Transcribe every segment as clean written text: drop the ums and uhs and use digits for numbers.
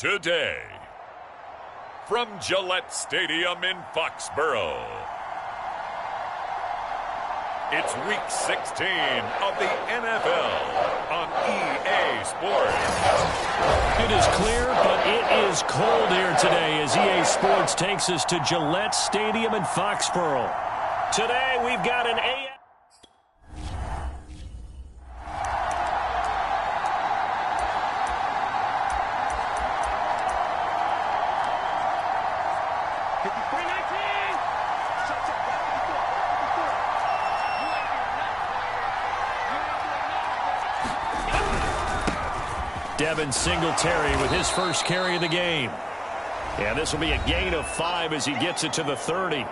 today. From Gillette Stadium in Foxborough, it's Week 16 of the NFL on EA Sports. It is clear, but it is cold here today as EA Sports takes us to Gillette Stadium in Foxborough. Today, we've got an Devin Singletary with his first carry of the game. Yeah, this will be a gain of 5 as he gets it to the 30.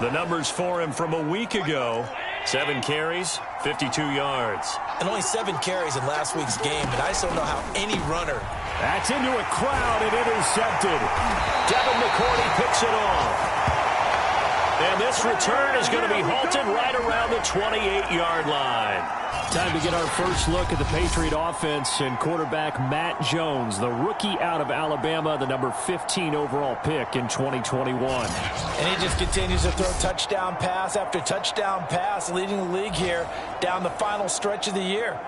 The numbers for him from a week ago: 7 carries, 52 yards. And only 7 carries in last week's game, and I just don't know how any runner. That's into a crowd and intercepted. Devin McCourty picks it off. And this return is going to be halted right around the 28-yard line. Time to get our first look at the Patriot offense and quarterback Matt Jones, the rookie out of Alabama, the number 15 overall pick in 2021. And he just continues to throw touchdown pass after touchdown pass, leading the league here down the final stretch of the year.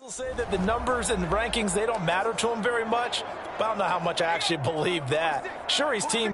Will say that the numbers and the rankings, they don't matter to him very much, but I don't know how much I actually believe that. Sure, his team.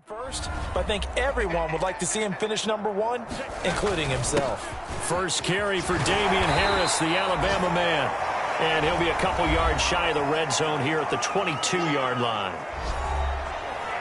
First, but I think everyone would like to see him finish number 1, including himself. First carry for Damian Harris, the Alabama man. And he'll be a couple yards shy of the red zone here at the 22-yard line.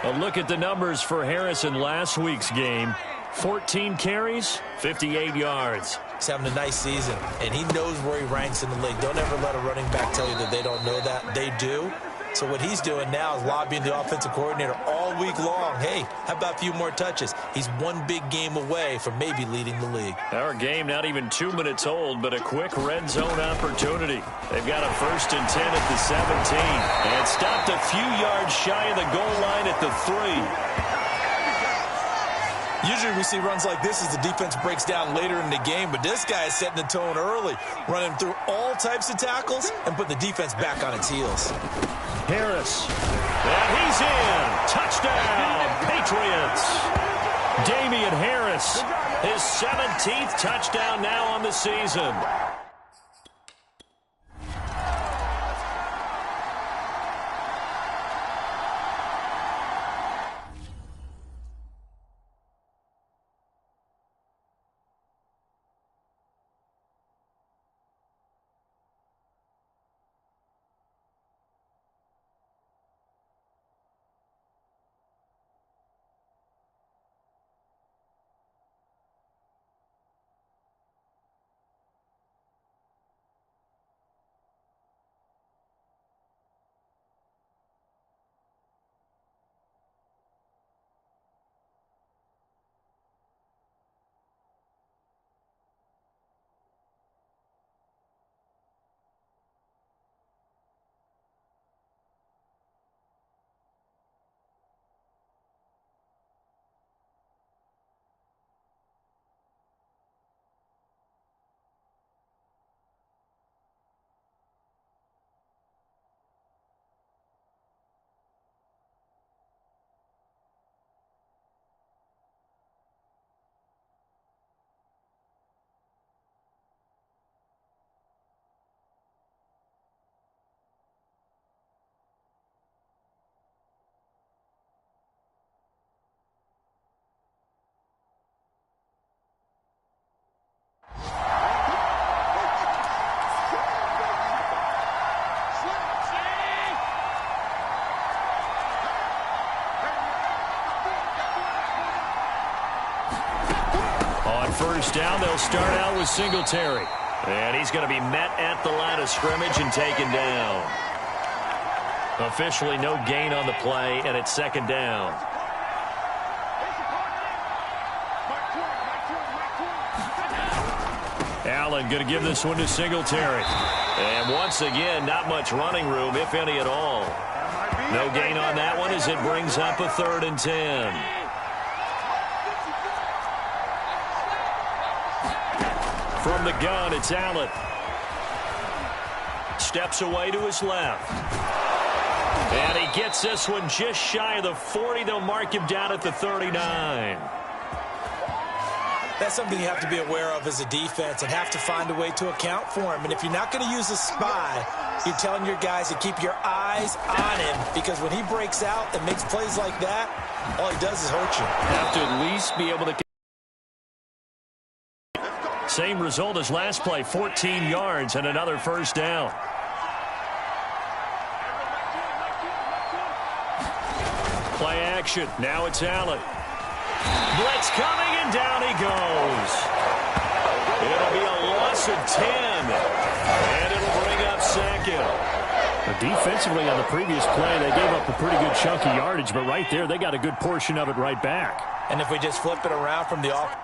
A look at the numbers for Harris in last week's game. 14 carries, 58 yards. He's having a nice season, and he knows where he ranks in the league. Don't ever let a running back tell you that they don't know that. They do. So what he's doing now is lobbying the offensive coordinator all week long. Hey, how about a few more touches? He's one big game away from maybe leading the league. Our game not even 2 minutes old, but a quick red zone opportunity. They've got a 1st and 10 at the 17. And stopped a few yards shy of the goal line at the 3. Usually we see runs like this as the defense breaks down later in the game, but this guy is setting the tone early, running through all types of tackles and put the defense back on its heels. Harris. And he's in. Touchdown, Patriots. Damian Harris, his 17th touchdown now on the season. on first down, they'll start out with Singletary. And he's going to be met at the line of scrimmage and taken down. Officially no gain on the play, and it's second down. Allen going to give this one to Singletary. And once again, not much running room, if any at all. No gain on that one as it brings up a 3rd and 10. From the gun, it's Allen. Steps away to his left. And he gets this one just shy of the 40. They'll mark him down at the 39. That's something you have to be aware of as a defense and have to find a way to account for him. And if you're not going to use a spy, you're telling your guys to keep your eyes on him, because when he breaks out and makes plays like that, all he does is hurt you. Have to at least be able to. Same result as last play, 14 yards and another first down. Play action. Now it's Allen. Blitz coming, and down he goes. It'll be a loss of 10, and it'll bring up second. Defensively on the previous play, they gave up a pretty good chunk of yardage, but right there, they got a good portion of it right back. And if we just flip it around from the off.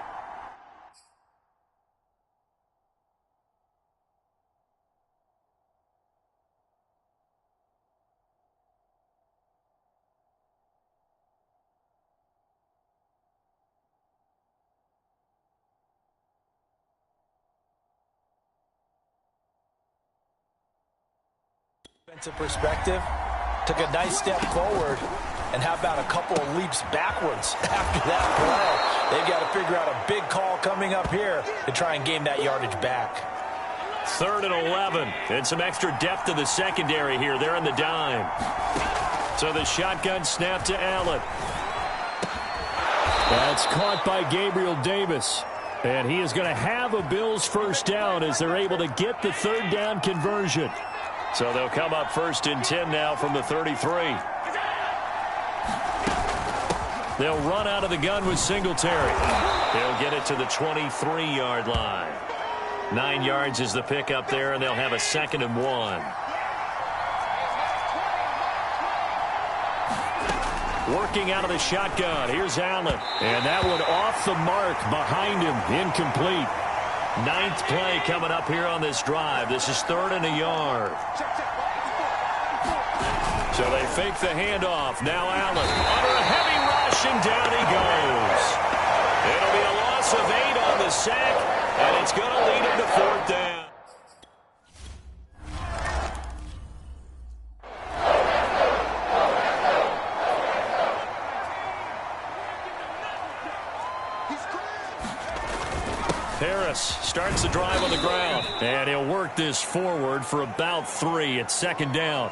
Defensive perspective, took a nice step forward, and how about a couple of leaps backwards after that play? They've got to figure out a big call coming up here to try and gain that yardage back. 3rd and 11, and some extra depth to the secondary here. They're in the dime. So the shotgun snap to Allen. That's caught by Gabriel Davis. And he is going to have a Bills first down as they're able to get the 3rd down conversion. So they'll come up 1st and 10 now from the 33. They'll run out of the gun with Singletary. They'll get it to the 23-yard line. 9 yards is the pickup there, and they'll have a 2nd and 1. Working out of the shotgun. Here's Allen. And that one off the mark behind him. Incomplete. 9th play coming up here on this drive. This is 3rd and a yard. So they fake the handoff. Now Allen under a heavy rush, and down he goes. It'll be a loss of 8 on the sack, and it's going to lead him to 4th down. Harris starts the drive on the ground, and he'll work this forward for about 3 at 2nd down.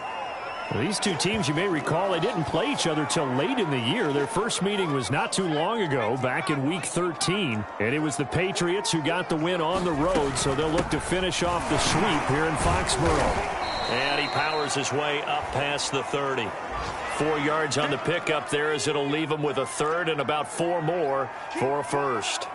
Well, these two teams, you may recall, they didn't play each other till late in the year. Their first meeting was not too long ago, back in Week 13. And it was the Patriots who got the win on the road, so they'll look to finish off the sweep here in Foxborough. And he powers his way up past the 30. 4 yards on the pickup there, as it'll leave him with a 3rd and about 4 more for a first.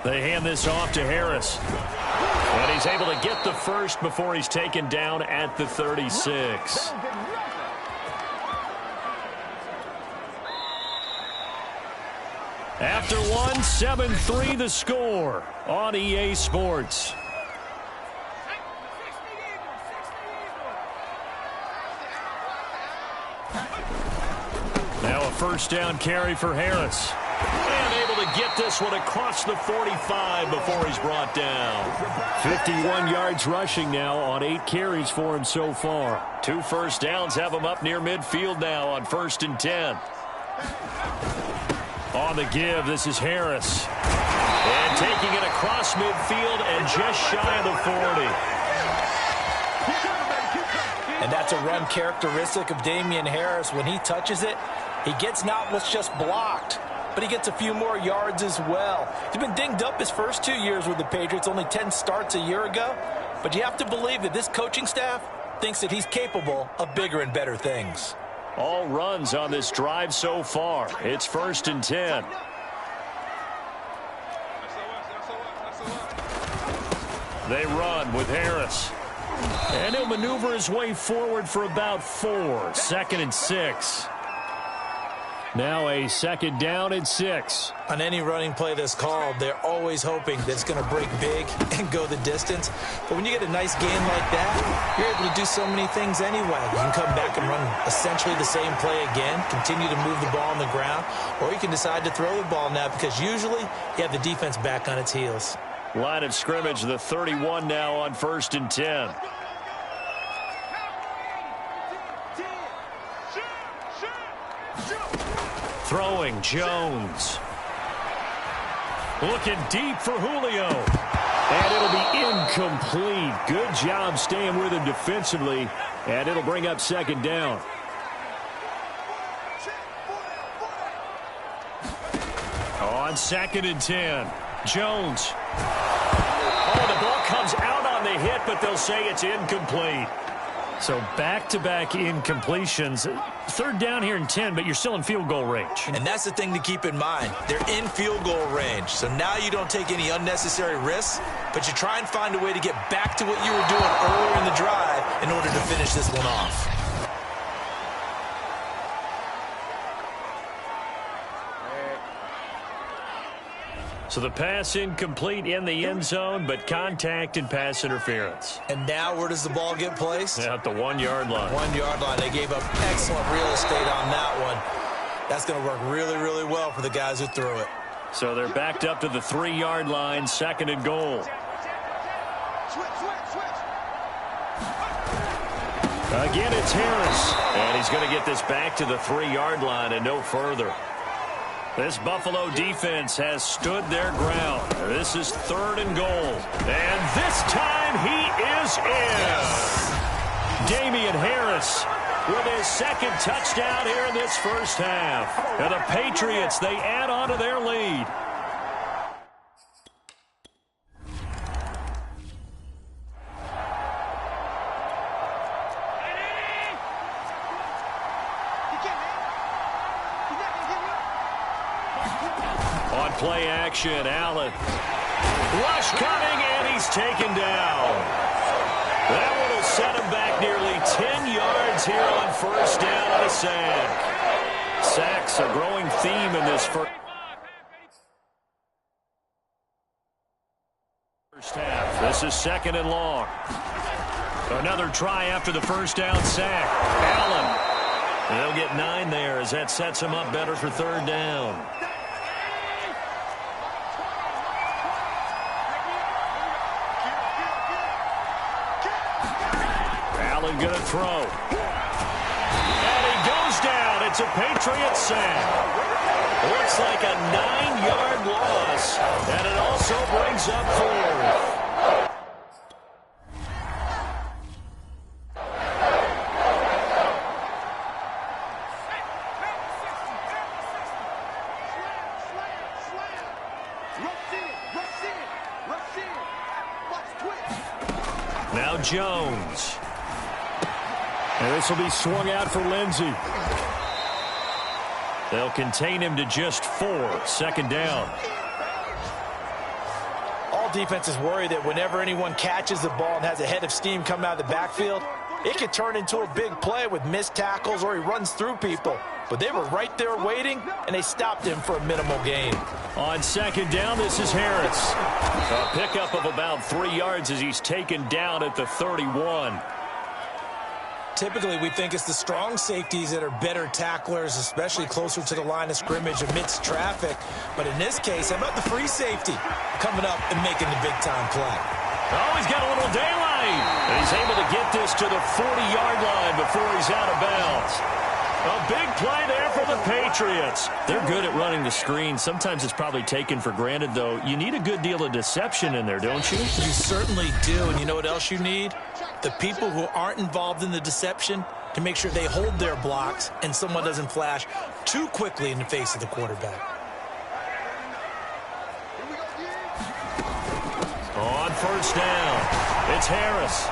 They hand this off to Harris. And he's able to get the first before he's taken down at the 36. After one, 7-3 the score on EA Sports. Now a first down carry for Harris. And able to get this one across the 45 before he's brought down. 51 yards rushing now on 8 carries for him so far. 2 first downs have him up near midfield now on 1st and 10. On the give, this is Harris. And taking it across midfield and just shy of the 40. And that's a run characteristic of Damian Harris. When he touches it, he gets not what's just blocked. but he gets a few more yards as well. He's been dinged up his first 2 years with the Patriots, only 10 starts a year ago. But you have to believe that this coaching staff thinks that he's capable of bigger and better things. All runs on this drive so far. It's 1st and 10. They run with Harris. And he'll maneuver his way forward for about 4. 2nd and 6. Now a 2nd down and 6. On any running play that's called, they're always hoping that it's going to break big and go the distance. But when you get a nice gain like that, you're able to do so many things anyway. You can come back and run essentially the same play again, continue to move the ball on the ground, or you can decide to throw the ball now because usually you have the defense back on its heels. Line of scrimmage, the 31 now on 1st and 10. Throwing Jones. Looking deep for Julio. And it'll be incomplete. Good job staying with him defensively. And it'll bring up 2nd down. On 2nd and 10. Jones. Oh, the ball comes out on the hit, but they'll say it's incomplete. So back-to-back incompletions. 3rd down here and 10, but you're still in field goal range. And that's the thing to keep in mind. They're in field goal range. So now you don't take any unnecessary risks, but you try and find a way to get back to what you were doing earlier in the drive in order to finish this one off. So the pass incomplete in the end zone, but contact and pass interference. And now where does the ball get placed? At the 1-yard line. 1-yard line. They gave up excellent real estate on that one. That's going to work really, really well for the guys who threw it. So they're backed up to the 3-yard line, 2nd and goal. Again, it's Harris. And he's going to get this back to the 3-yard line and no further. This Buffalo defense has stood their ground. This is 3rd and goal. And this time he is in. Damian Harris with his 2nd touchdown here in this first half. And the Patriots, they add on to their lead. Play action, Allen. Rush coming, and he's taken down. That one will set him back nearly 10 yards here on 1st down on a sack. Sacks a growing theme in this first half. This is 2nd and long. Another try after the 1st down sack. Allen. They'll get 9 there as that sets him up better for 3rd down. Going to throw. And he goes down. It's a Patriot sack. Looks like a 9-yard loss. And it also brings up 4th. Now Jones. And this will be swung out for Lindsey. They'll contain him to just 4. 2nd down. All defenses worry that whenever anyone catches the ball and has a head of steam come out of the backfield, it could turn into a big play with missed tackles or he runs through people. But they were right there waiting, and they stopped him for a minimal gain. On 2nd down, this is Harris. A pickup of about 3 yards as he's taken down at the 31. Typically, we think it's the strong safeties that are better tacklers, especially closer to the line of scrimmage amidst traffic. But in this case, how about the free safety coming up and making the big-time play? Oh, he's got a little daylight. And he's able to get this to the 40-yard line before he's out of bounds. A big play there for the Patriots. They're good at running the screen. Sometimes it's probably taken for granted, though. You need a good deal of deception in there, don't you? You certainly do. And you know what else you need? The people who aren't involved in the deception to make sure they hold their blocks and someone doesn't flash too quickly in the face of the quarterback. first down. It's Harris.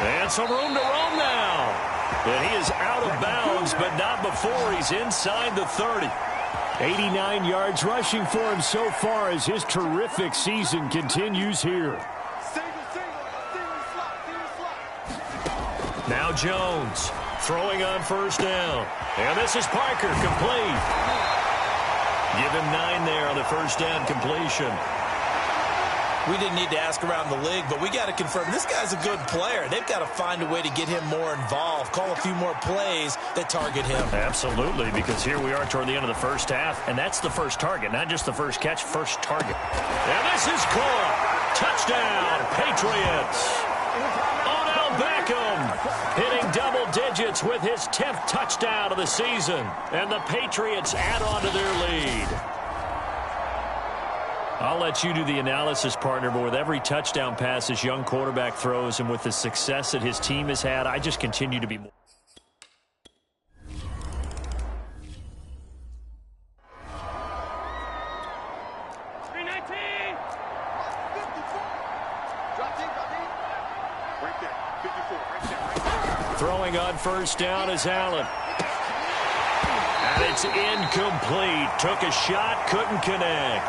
And some room to roam now. And he is out of bounds, but not before he's inside the 30. 89 yards rushing for him so far as his terrific season continues here. Now Jones throwing on first down. And this is Parker, complete. Give him 9 there on the first down completion. We didn't need to ask around the league, but we got to confirm this guy's a good player. They've got to find a way to get him more involved, call a few more plays that target him. Absolutely, because here we are toward the end of the first half, and that's the first target, not just the first catch, first target. And this is caught. Touchdown, Patriots. Odell Beckham hitting double digits with his 10th touchdown of the season, and the Patriots add on to their lead. I'll let you do the analysis, partner, but with every touchdown pass this young quarterback throws and with the success that his team has had, I just continue to be more. Throwing on first down is Allen. And it's incomplete. Took a shot, couldn't connect.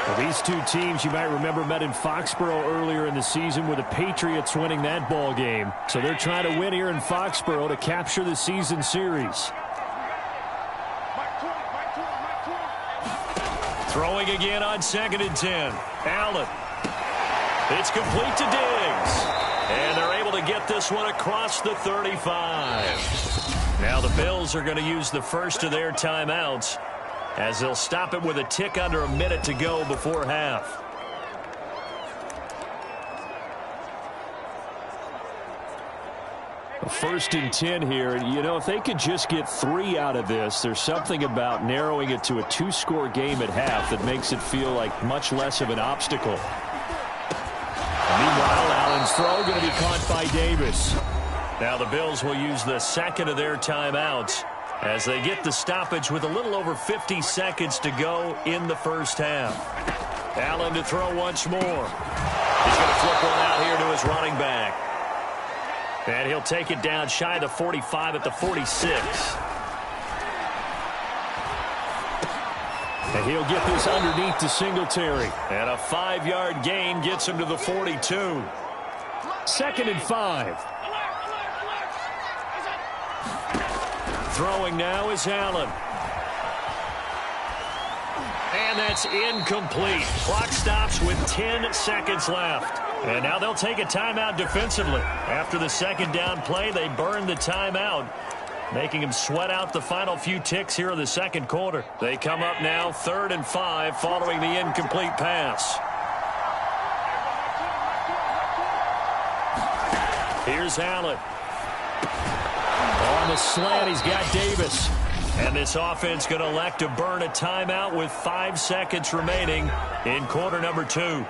Well, these two teams, you might remember, met in Foxborough earlier in the season with the Patriots winning that ball game. So they're trying to win here in Foxborough to capture the season series. Throwing again on 2nd and 10. Allen. It's complete to Diggs. And they're able to get this one across the 35. Now the Bills are going to use the first of their timeouts, as they'll stop it with a tick under a minute to go before half. First and 10 here. And, you know, if they could just get 3 out of this, there's something about narrowing it to a 2-score game at half that makes it feel like much less of an obstacle. Meanwhile, Allen's throw going to be caught by Davis. Now the Bills will use the second of their timeouts as they get the stoppage with a little over 50 seconds to go in the first half. Allen to throw once more. He's going to flip one out here to his running back. And he'll take it down shy of the 45 at the 46. And he'll get this underneath to Singletary. And a 5-yard gain gets him to the 42. 2nd and 5. Throwing now is Allen. And that's incomplete. Clock stops with 10 seconds left. And now they'll take a timeout defensively. After the second down play, they burn the timeout, making them sweat out the final few ticks here in the second quarter. They come up now 3rd and 5 following the incomplete pass. Here's Allen. On the slant, he's got Davis. And this offense going to elect to burn a timeout with 5 seconds remaining in quarter number 2.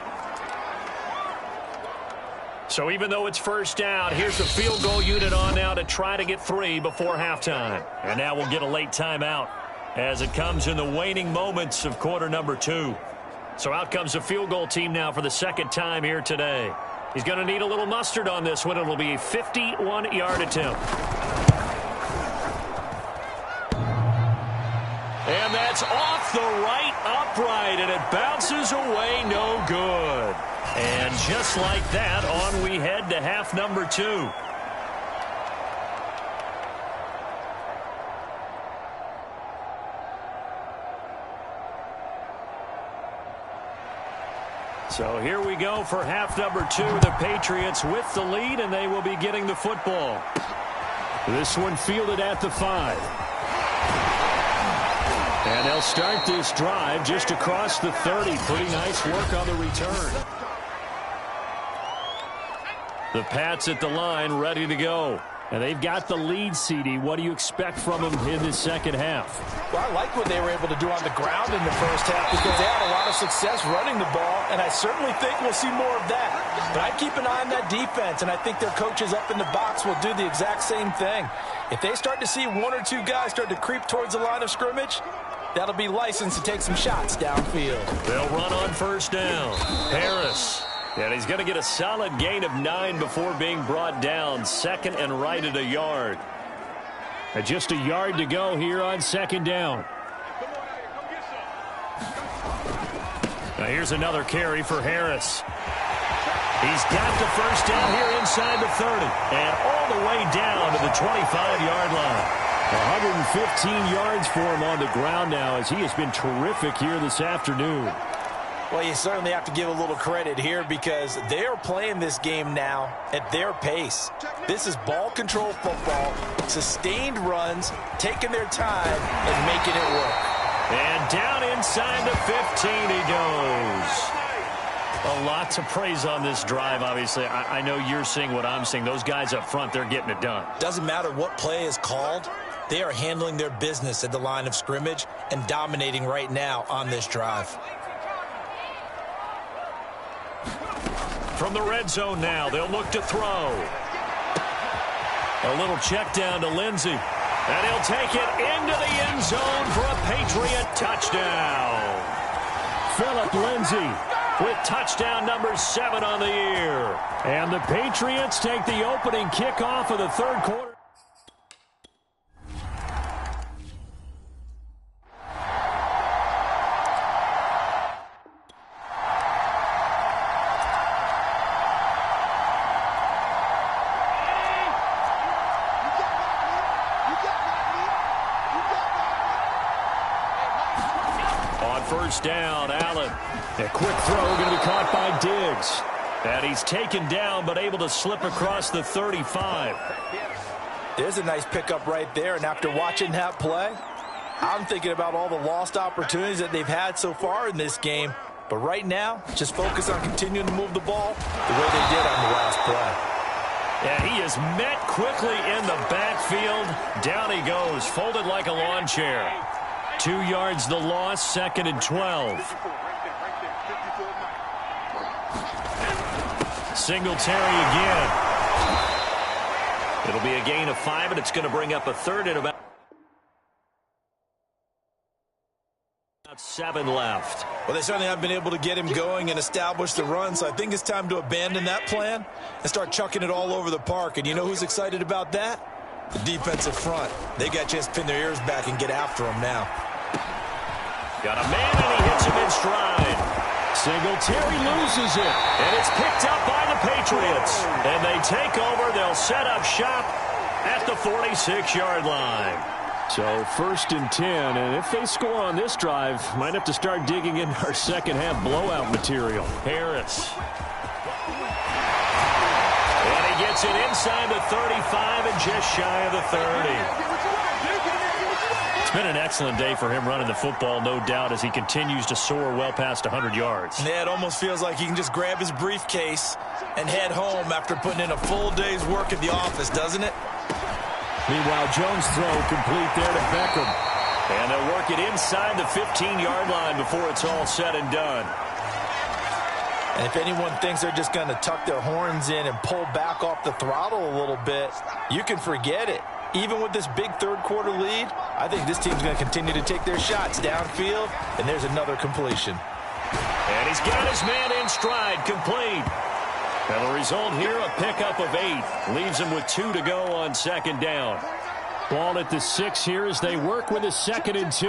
So even though it's first down, here's the field goal unit on now to try to get 3 before halftime. And now we'll get a late timeout as it comes in the waning moments of quarter number 2. So out comes the field goal team now for the second time here today. He's going to need a little mustard on this one. It'll be a 51-yard attempt. And that's off the right upright, and it bounces away no good. And just like that, on we head to half number 2. So here we go for half number 2. The Patriots with the lead, and they will be getting the football. This one fielded at the 5. And they'll start this drive just across the 30. Pretty nice work on the return. The Pats at the line, ready to go. And they've got the lead, CD. What do you expect from them in this second half? Well, I like what they were able to do on the ground in the first half because they had a lot of success running the ball, and I certainly think we'll see more of that. But I keep an eye on that defense, and I think their coaches up in the box will do the exact same thing. If they start to see 1 or 2 guys start to creep towards the line of scrimmage, that'll be licensed to take some shots downfield. They'll run on first down. Harris. And he's going to get a solid gain of 9 before being brought down. Second and right at a yard. And just a yard to go here on second down. Now here's another carry for Harris. He's got the first down here inside the 30. And all the way down to the 25-yard line. 115 yards for him on the ground now as he has been terrific here this afternoon. Well, you certainly have to give a little credit here because they are playing this game now at their pace. This is ball control football, sustained runs, taking their time and making it work. And down inside the 15 he goes. A lot to praise on this drive, obviously. I know you're seeing what I'm seeing. Those guys up front, they're getting it done. Doesn't matter what play is called. They are handling their business at the line of scrimmage and dominating right now on this drive. From the red zone now, they'll look to throw. A little check down to Lindsey. And he'll take it into the end zone for a Patriot touchdown. Phillip Lindsey with touchdown number 7 on the year. And the Patriots take the opening kickoff of the third quarter. First down, Allen. A quick throw going to be caught by Diggs. And he's taken down but able to slip across the 35. There's a nice pickup right there, and after watching that play, I'm thinking about all the lost opportunities that they've had so far in this game. But right now, just focus on continuing to move the ball the way they did on the last play. And he is met quickly in the backfield. Down he goes, folded like a lawn chair. 2 yards the loss, second and 12. Singletary again. It'll be a gain of 5, and it's going to bring up a third and about 7 left. Well, they certainly have been able to get him going and establish the run, so I think it's time to abandon that plan and start chucking it all over the park. And you know who's excited about that? The defensive front. They got a chance to pin their ears back and get after him now. Got a man, and he hits him in stride. Singletary loses it. And it's picked up by the Patriots. And they take over. They'll set up shop at the 46-yard line. So first and 10, and if they score on this drive, might have to start digging in our second-half blowout material. Harris. And he gets it inside the 35 and just shy of the 30. It's been an excellent day for him running the football, no doubt, as he continues to soar well past 100 yards. Yeah, it almost feels like he can just grab his briefcase and head home after putting in a full day's work at the office, doesn't it? Meanwhile, Jones' throw complete there to Beckham. And they'll work it inside the 15-yard line before it's all said and done. And if anyone thinks they're just going to tuck their horns in and pull back off the throttle a little bit, you can forget it. Even with this big third-quarter lead, I think this team's going to continue to take their shots downfield, and there's another completion. And he's got his man in stride, complete. And the result here, a pickup of 8. Leaves him with 2 to go on second down. Ball at the 6 here as they work with a second and 2.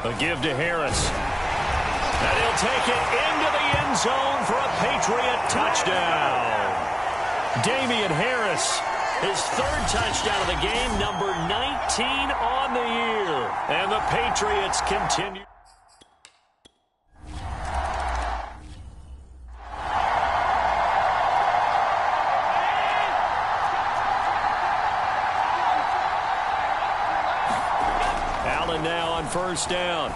A give to Harris. And he'll take it into the end zone for a Patriot touchdown. Damian Harris, his 3rd touchdown of the game, number 19 on the year. And the Patriots continue. Allen now on first down.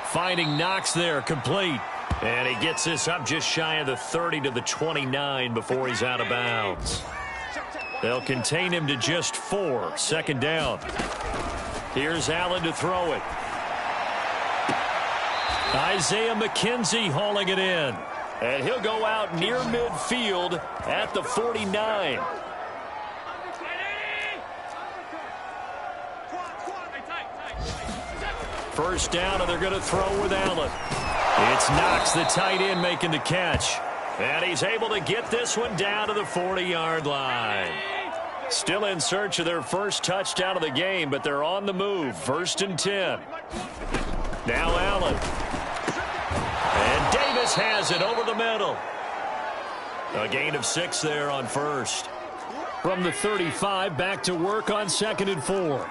Finding Knox there, complete. And he gets this up just shy of the 30 to the 29 before he's out of bounds. They'll contain him to just 4. Second down. Here's Allen to throw it. Isaiah McKenzie hauling it in. And he'll go out near midfield at the 49. First down, and they're going to throw with Allen. It's Knox, the tight end, making the catch. And he's able to get this one down to the 40-yard line. Still in search of their first touchdown of the game, but they're on the move. 1st and 10. Now Allen. And Davis has it over the middle. A gain of 6 there on first. From the 35, back to work on 2nd and 4.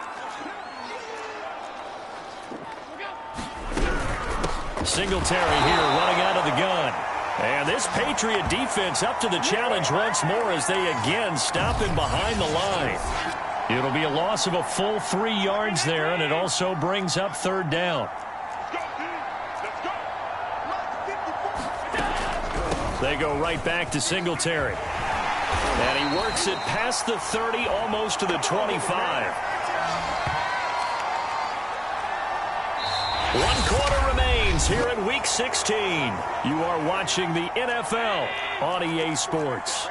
Singletary here running out of the gun. And this Patriot defense up to the challenge once more as they again stop him behind the line. It'll be a loss of a full 3 yards there, and it also brings up 3rd down. They go right back to Singletary. And he works it past the 30, almost to the 25. 1 quarter remains here in Week 16. You are watching the NFL on EA Sports.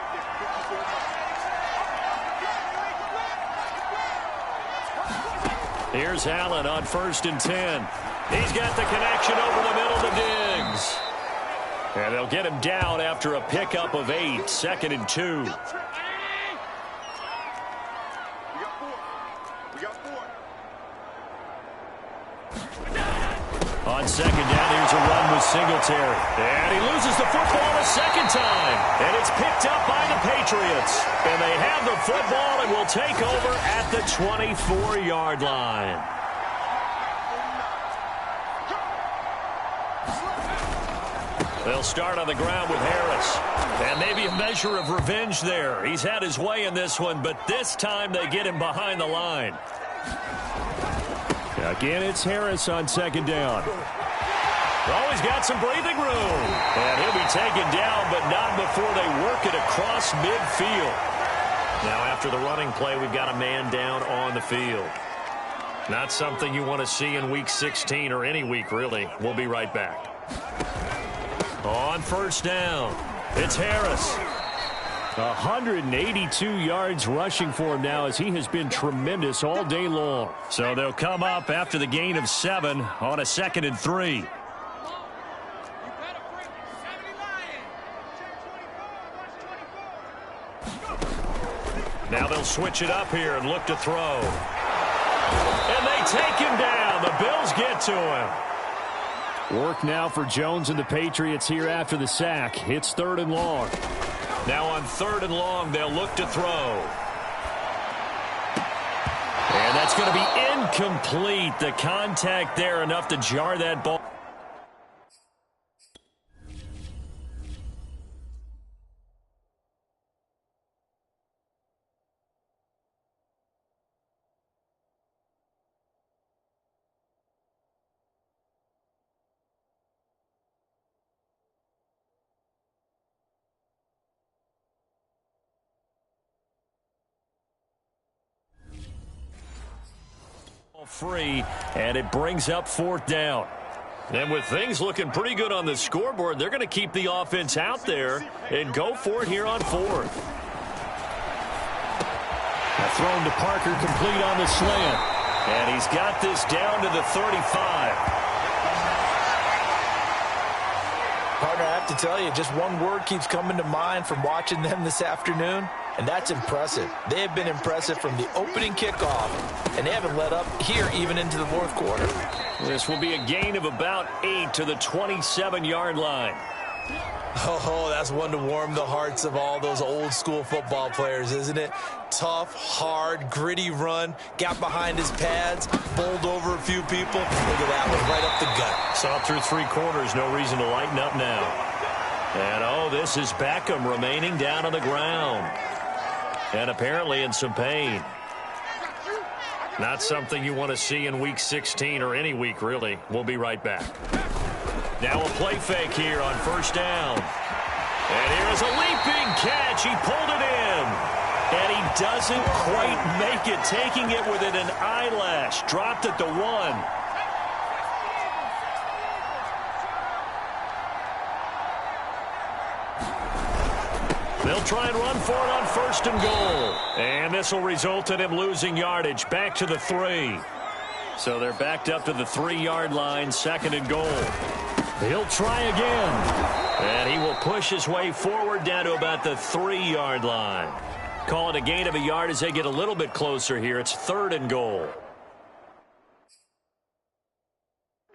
Here's Allen on 1st and 10. He's got the connection over the middle to Diggs. And they'll get him down after a pickup of 8, 2nd and 2. On 2nd down, here's a run with Singletary. And he loses the football a 2nd time. And it's picked up by the Patriots. And they have the football and will take over at the 24-yard line. They'll start on the ground with Harris. And maybe a measure of revenge there. He's had his way in this one, but this time they get him behind the line. Again, it's Harris on 2nd down. Oh, he's got some breathing room. And he'll be taken down, but not before they work it across midfield. Now, after the running play, we've got a man down on the field. Not something you want to see in Week 16 or any week, really. We'll be right back. On 1st down, it's Harris. 182 yards rushing for him now as he has been tremendous all day long. So they'll come up after the gain of 7 on a 2nd and 3. Now they'll switch it up here and look to throw. And they take him down. The Bills get to him. Work now for Jones and the Patriots here after the sack. It's 3rd and long. Now on 3rd and long, they'll look to throw. And that's going to be incomplete. The contact there enough to jar that ball. Free, and it brings up 4th down. And with things looking pretty good on the scoreboard, they're going to keep the offense out there and go for it here on 4th. Thrown to Parker, complete on the slant. And he's got this down to the 35. Partner, I have to tell you, just one word keeps coming to mind from watching them this afternoon, and that's impressive. They have been impressive from the opening kickoff, and they haven't let up here even into the 4th quarter. This will be a gain of about 8 to the 27-yard line. Oh, that's one to warm the hearts of all those old-school football players, isn't it? Tough, hard, gritty run, got behind his pads, bowled over a few people. Look at that one, right up the gut. Saw through 3 quarters, no reason to lighten up now. And, oh, this is Beckham remaining down on the ground. And apparently in some pain. Not something you want to see in Week 16 or any week, really. We'll be right back. Now a play fake here on 1st down. And here is a leaping catch. He pulled it in. And he doesn't quite make it, taking it within an eyelash. Dropped at the 1. They'll try and run for it on 1st and goal. And this will result in him losing yardage back to the 3. So they're backed up to the 3-yard line, 2nd and goal. He'll try again. And he will push his way forward down to about the 3-yard line. Call it a gain of a yard as they get a little bit closer here. It's 3rd and goal.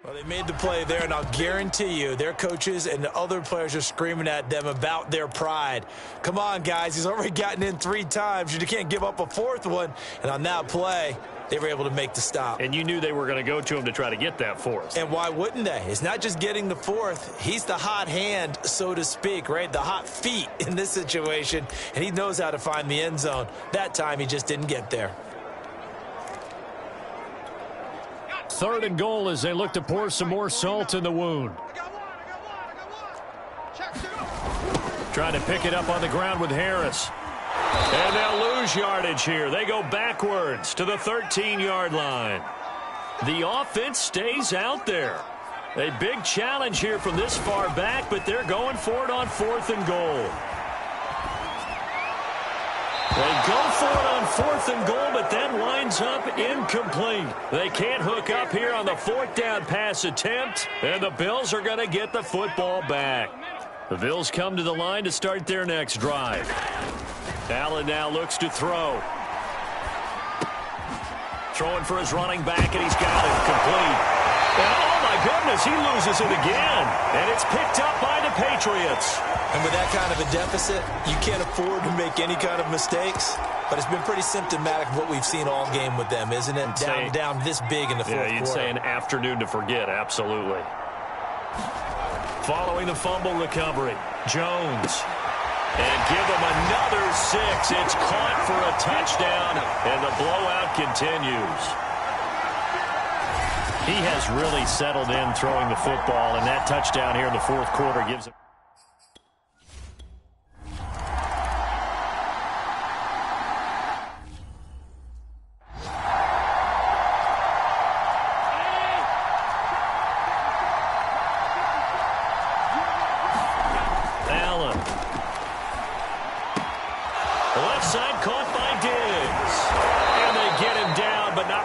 Well, they made the play there, and I'll guarantee you their coaches and the other players are screaming at them about their pride. Come on, guys. He's already gotten in 3 times. You can't give up a 4th one. And on that play, they were able to make the stop. And you knew they were going to go to him to try to get that 4th. And why wouldn't they? It's not just getting the 4th. He's the hot hand, so to speak, right? The hot feet in this situation. And he knows how to find the end zone. That time, he just didn't get there. 3rd and goal as they look to pour some more salt in the wound. Trying to pick it up on the ground with Harris. And they'll lose yardage here. They go backwards to the 13-yard line. The offense stays out there. A big challenge here from this far back, but they're going for it on 4th and goal. They go for it on 4th and goal, but then winds up incomplete. They can't hook up here on the 4th down pass attempt, and the Bills are going to get the football back. The Bills come to the line to start their next drive. Allen now looks to throw. Throwing for his running back, and he's got it complete. And oh, my goodness, he loses it again. And it's picked up by the Patriots. And with that kind of a deficit, you can't afford to make any kind of mistakes. But it's been pretty symptomatic of what we've seen all game with them, isn't it? Down this big in the fourth quarter. Yeah, you'd say an afternoon to forget, absolutely. Following the fumble recovery, Jones. And give them another 6. It's caught for a touchdown, and the blowout continues. He has really settled in throwing the football, and that touchdown here in the 4th quarter gives him.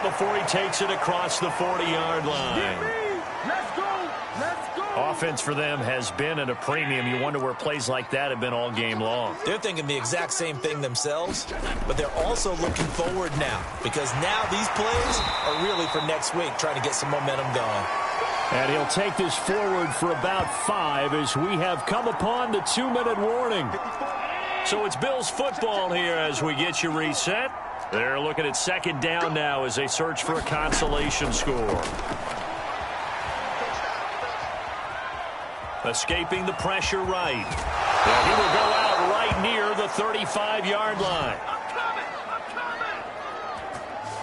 Before he takes it across the 40-yard line. Let's go. Let's go. Offense for them has been at a premium. You wonder where plays like that have been all game long. They're thinking the exact same thing themselves, but they're also looking forward now because now these plays are really for next week, trying to get some momentum going. And he'll take this forward for about 5 as we have come upon the 2-minute warning. So it's Bills football here as we get you reset. They're looking at 2nd down now as they search for a consolation score. Escaping the pressure right. And he will go out right near the 35-yard line.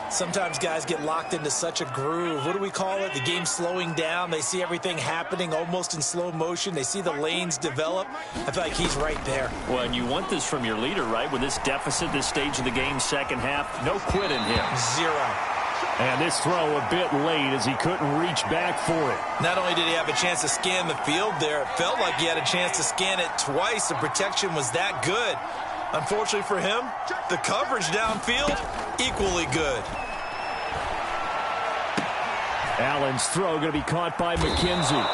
Sometimes guys get locked into such a groove. What do we call it? The game slowing down. They see everything happening almost in slow motion. They see the lanes develop. I feel like he's right there. Well, and you want this from your leader, right? With this deficit, this stage of the game, 2nd half, no quit in him. 0. And this throw a bit late as he couldn't reach back for it. Not only did he have a chance to scan the field there, it felt like he had a chance to scan it twice. The protection was that good. Unfortunately for him, the coverage downfield, equally good. Allen's throw going to be caught by McKenzie.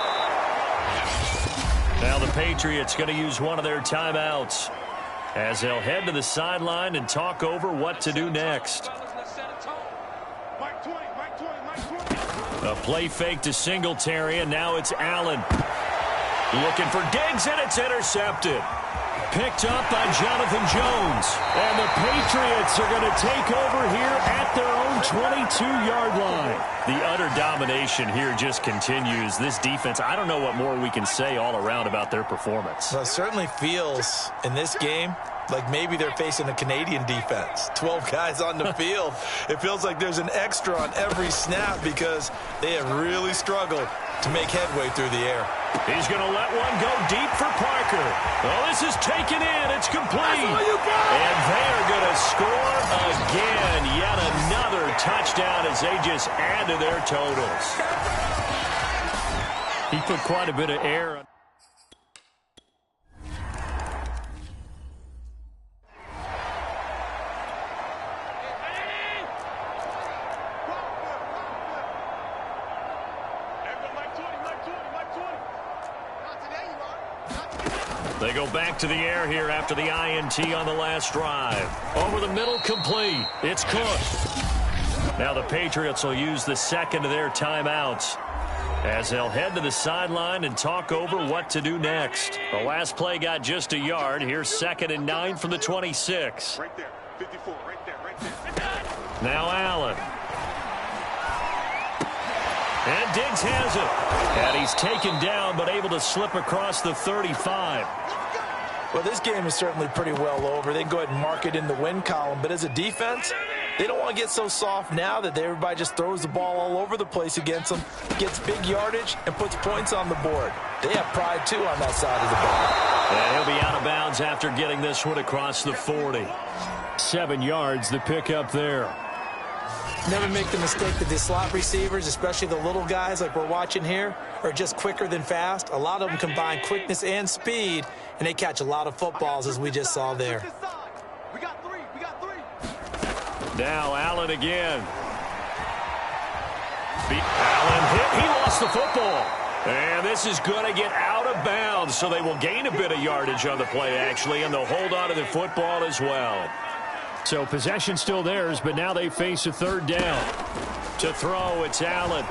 Now the Patriots going to use one of their timeouts as they'll head to the sideline and talk over what to do next. A play fake to Singletary, and now it's Allen. Looking for Diggs, and it's intercepted. Picked up by Jonathan Jones. And the Patriots are going to take over here at their own 22-yard line. The utter domination here just continues. This defense, I don't know what more we can say all around about their performance. Well, it certainly feels in this game like maybe they're facing a Canadian defense. 12 guys on the field. It feels like there's an extra on every snap because they have really struggled to make headway through the air. He's going to let one go deep for Parker. Oh, this is taken in. It's complete. And they are going to score again. Yet another touchdown as they just add to their totals. He put quite a bit of air on. They go back to the air here after the INT on the last drive. Over the middle, complete. It's Cook. Now the Patriots will use the second of their timeouts as they'll head to the sideline and talk over what to do next. The last play got just a yard. Here's 2nd and 9 from the 26. Right there. 54. Right there. Now Allen. And Diggs has it. And he's taken down but able to slip across the 35. Well, this game is certainly pretty well over. They can go ahead and mark it in the win column. But as a defense, they don't want to get so soft now that everybody just throws the ball all over the place against them, gets big yardage, and puts points on the board. They have pride, too, on that side of the ball. And he'll be out of bounds after getting this one across the 40. 7 yards, the pickup there. Never make the mistake that the slot receivers, especially the little guys like we're watching here, are just quicker than fast. A lot of them combine quickness and speed, and they catch a lot of footballs, as we just saw there. We got three. Now Allen again. Allen hit. He lost the football. And this is going to get out of bounds, so they will gain a bit of yardage on the play, actually, and they'll hold on to the football as well. So possession still theirs, but now they face a 3rd down. To throw, it's Allen.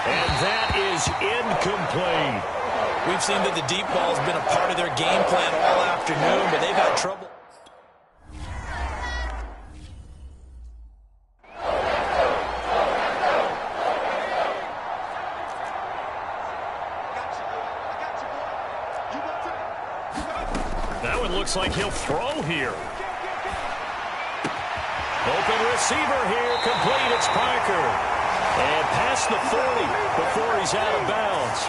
And that is incomplete. We've seen that the deep ball has been a part of their game plan all afternoon, but they've had trouble. That one looks like he'll throw here. Open receiver here, complete, it's Parker. And past the 40 before he's out of bounds.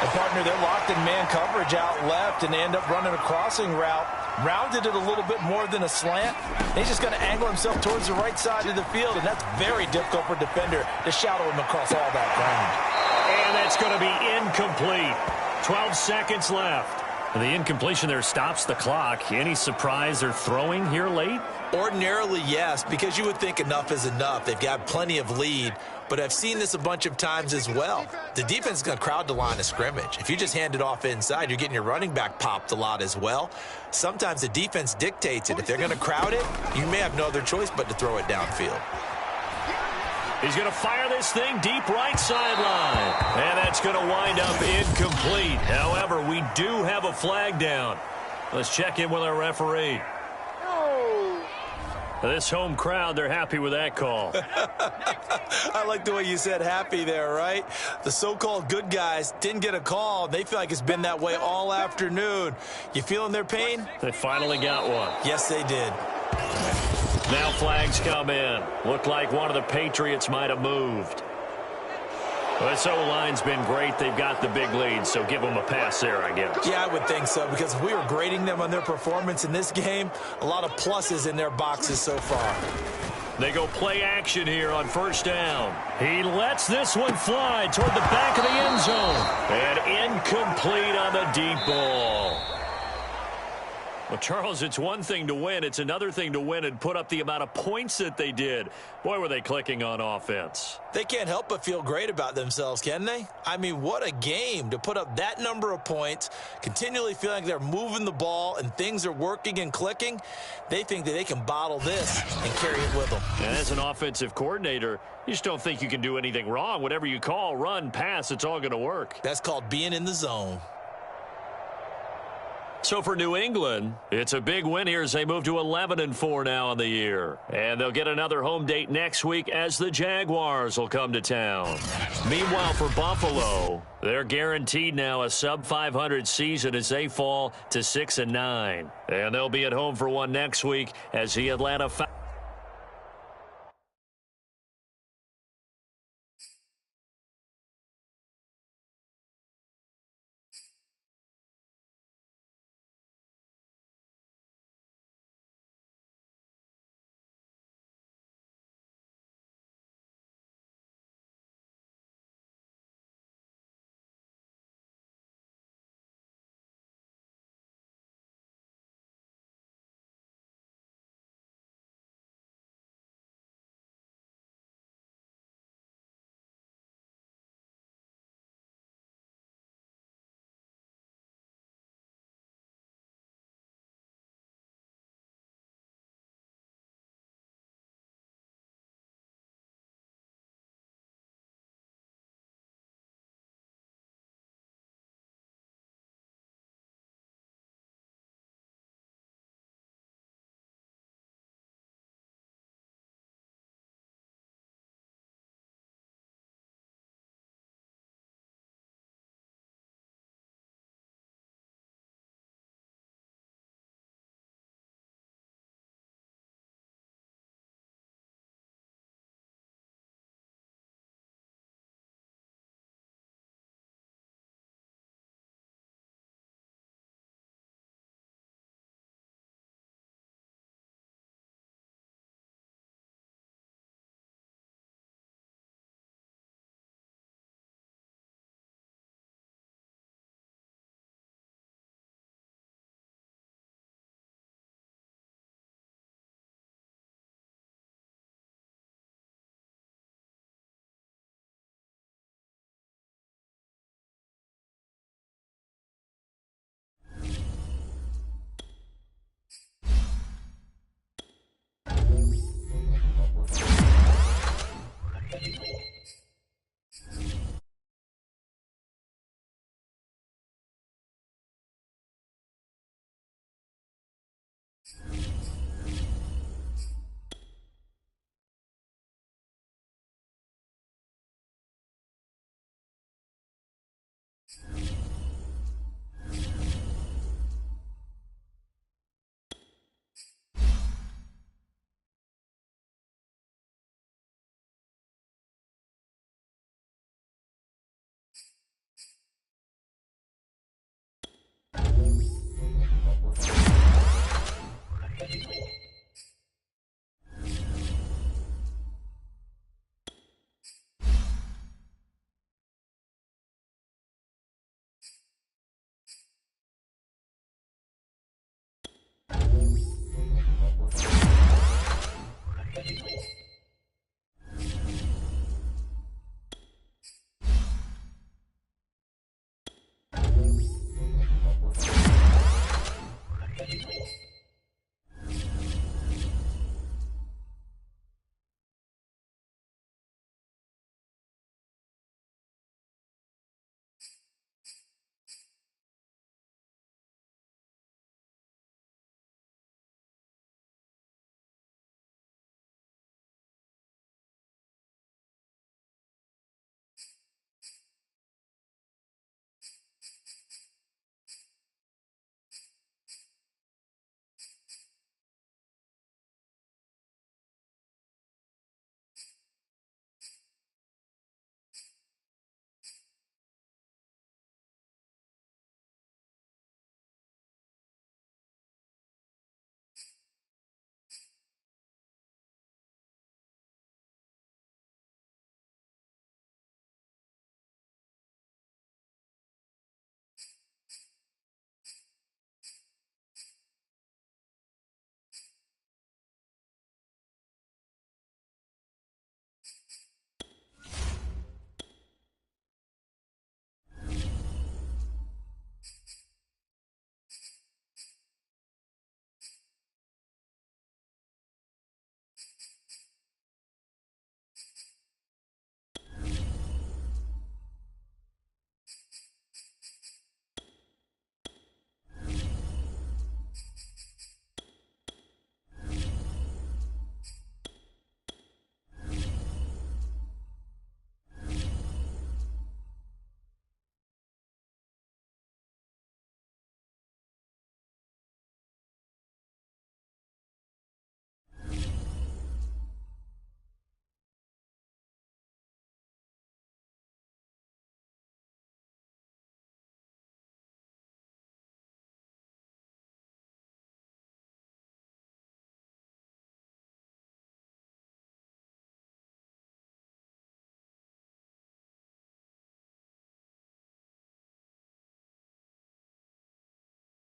And partner, they're locked in man coverage out left, and they end up running a crossing route. Rounded it a little bit more than a slant. And he's just going to angle himself towards the right side of the field, and that's very difficult for a defender to shadow him across all that ground. And that's going to be incomplete. 12 seconds left. The incompletion there stops the clock. Any surprise they're throwing here late? Ordinarily, yes, because you would think enough is enough. They've got plenty of lead, but I've seen this a bunch of times as well. The defense is going to crowd the line of scrimmage. If you just hand it off inside, you're getting your running back popped a lot as well. Sometimes the defense dictates it. If they're going to crowd it, you may have no other choice but to throw it downfield. He's going to fire this thing deep right sideline. And that's going to wind up incomplete. However, we do have a flag down. Let's check in with our referee. This home crowd, they're happy with that call. I like the way you said happy there, right? The so-called good guys didn't get a call. They feel like it's been that way all afternoon. You feeling their pain? They finally got one. Yes, they did. Now flags come in. Looked like one of the Patriots might have moved. Well, this O-line's been great. They've got the big lead, so give them a pass there, I guess. Yeah, I would think so, because if we were grading them on their performance in this game, a lot of pluses in their boxes so far. They go play action here on 1st down. He lets this one fly toward the back of the end zone. And incomplete on the deep ball. Well, Charles, it's one thing to win. It's another thing to win and put up the amount of points that they did. Boy, were they clicking on offense. They can't help but feel great about themselves, can they? I mean, what a game to put up that number of points, continually feeling like they're moving the ball and things are working and clicking. They think that they can bottle this and carry it with them. And as an offensive coordinator, you just don't think you can do anything wrong. Whatever you call, run, pass, it's all going to work. That's called being in the zone. So for New England, it's a big win here as they move to 11-4 now on the year. And they'll get another home date next week as the Jaguars will come to town. Meanwhile, for Buffalo, they're guaranteed now a sub-500 season as they fall to 6-9. And they'll be at home for one next week as the Atlanta Falcons